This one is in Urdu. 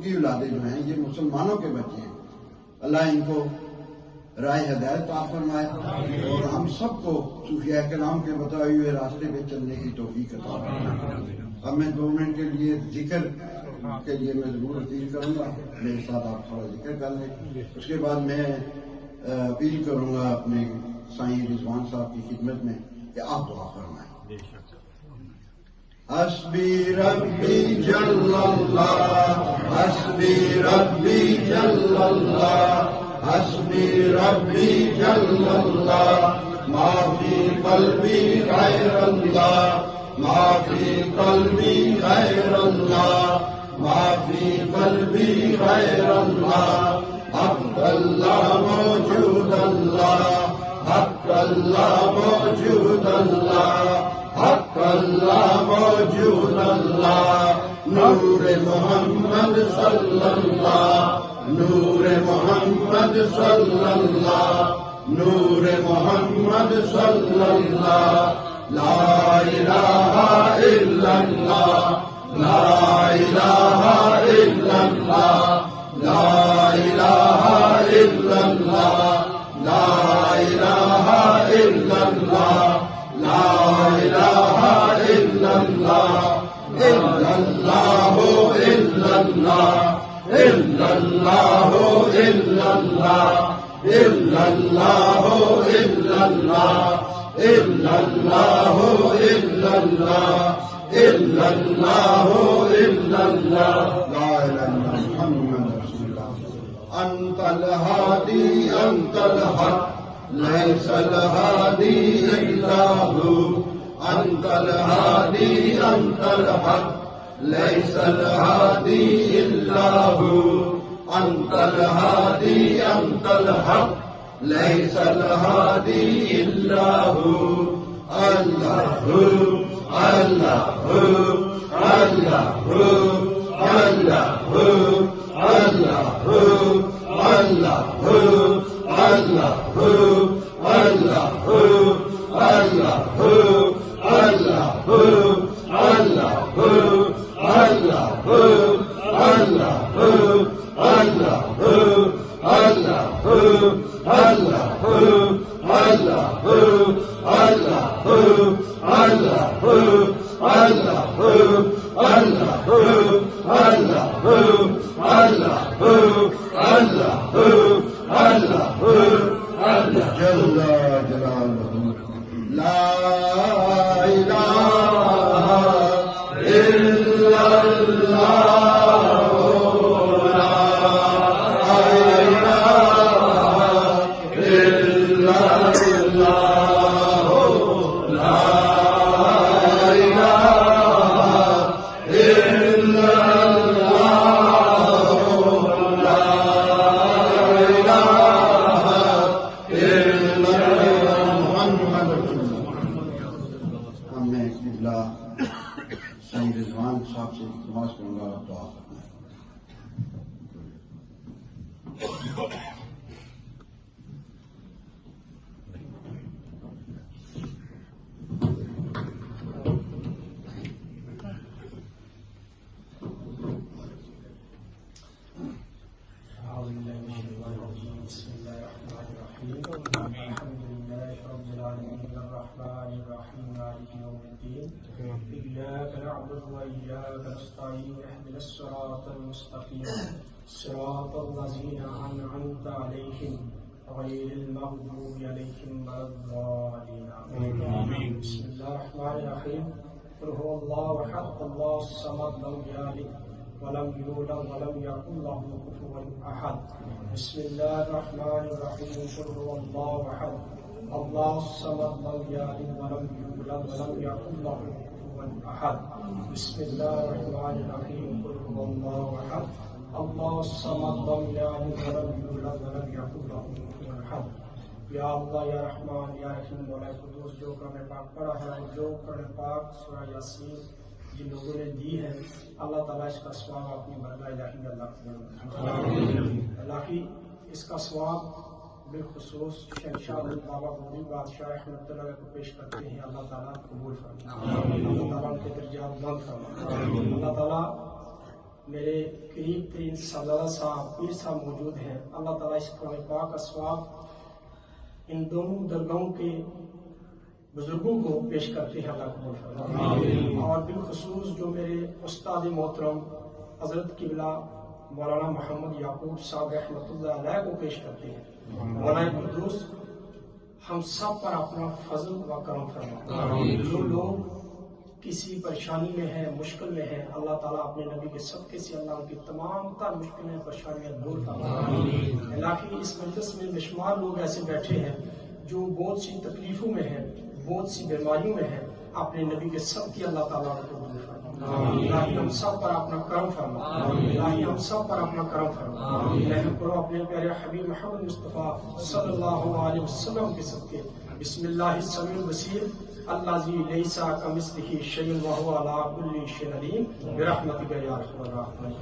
ملک کی اولادیں جو ہیں یہ مسلمانوں کے بچے ہیں، اللہ ان کو راہ ہدایت عطا فرمائے اور ہم سب کو صوفیاء کرام کے بتائے ہوئے راستے پہ چلنے کی توفیق عطا فرمائے۔ اب میں 2 منٹ کے لیے ذکر کے لیے میں ضرور اپیل کروں گا، میرے ساتھ آپ تھوڑا ذکر کر لیں، اس کے بعد میں اپیل کروں گا اپنے سائیں رضوان صاحب کی خدمت میں کہ آپ دعا فرمائیں۔ حسبی ربی جل اللہ، حسبی ربی جل اللہ، حسبی ربی جل اللہ، ما فی قلبی غیر اللہ، ما فی قلبی غیر اللہ، ما فی قلبی غیر اللہ، حق اللہ موجود اللہ، حق اللہ موجود اللہ، حق اللہ موجود اللہ، نور محمد صلی اللہ، نور محمد صلی اللہ، نور محمد صلی اللہ، لا الہ الا اللہ، لا الہ الا اللہ، لا الہ الا اللہ، لا الہ الا اللہ، لا الہ الا اللہ، الا اللہ الا اللہ، الا اللہ الا اللہ، الا اللہ الا اللہ، الا اللہ الا اللہ، الا اللہ الا اللہ، لا الہ الا اللہ محمد رسول اللہ، انت الہادی انت الحق، ليس الهادي إلا هو، أنت الهادي أنت الحق، ليس الهادي إلا هو، أنت الهادي أنت الحق، ليس الهادي إلا هو، الله الله الله إياك نعبد وإياك نستعين اهدنا الصراط المستقيم صراط الذين أنعمت عليهم غير المغضوب عليهم ولا الضالين آمين. بسم الله الرحمن الرحيم. قل هو الله أحد الله الصمد لم يلد ولم يولد ولم يكن له كفوا أحد. بسم الله الرحمن الرحيم. قل هو الله أحد الله الصمد لم يلد ولم يولد ولم يكن له كفوا أحد. بسم الله الرحمن الرحيم. قل هو الله أحد الله الصمد لم يلد ولم يولد ولم يكن له كفوا أحد. یا اللہ یا رحمان یا رحیم مولا قدوس، جو قرآن پاک پڑھا ہے اور جو قرآن پاک سورہ یاسین جن لوگوں نے دی ہے، اللہ تعالیٰ اس کا ثواب اپنی برگاہ الہی میں اللہ الہی اس کا ثواب بالخصوص شہنشاہ بابا گودڑی بادشاہ رحمت اللہ کو پیش کرتے ہیں، اللہ تعالیٰ قبول فرمائے، اللہ تعالیٰ ان کے درجات بلند فرمائے، اللہ تعالیٰ میرے قریب ترین صاحبزادہ صاحب پیر صاحب موجود ہیں. اللہ تعالیٰ اس قرآن پاک کا ثواب ان دونوں درگاہوں کے بزرگوں کو پیش کرتے ہیں. اللہ قبول فرمائے. اور بالخصوص جو میرے استاد محترم حضرت قبلہ مولانا محمد یعقوب صاحب رحمۃ اللہ علیہ کو پیش کرتے ہیں. مولانا قدوس ہم سب پر اپنا فضل و کرم فرمائے. جو لوگ کسی پریشانی میں ہے، مشکل میں ہے، اللہ تعالیٰ اپنے نبی کے صدقے سے اللہ ان کی تمام تر مشکلیں پریشانیاں دور فرمائے. الہی اس مجلس میں بے شمار لوگ ایسے بیٹھے ہیں جو بہت سی تکلیفوں میں ہیں، بہت سی بیماریوں میں ہیں، اپنے نبی کے صدقے اللہ تعالیٰ کو دور فرمائے. الہی ہم سب پر اپنا کرم فرما. الہی ہم سب پر اپنا کرم فرما. رحم کرو اپنے پیارے حبیب محمد مصطفیٰ صلی اللہ علیہ وسلم کے صدقے. بسم اللہ السمیع البصیر الذی لیس کمثلہ شیء وہو علی کل شیء علیم برحمتک یا ارحم الراحمین.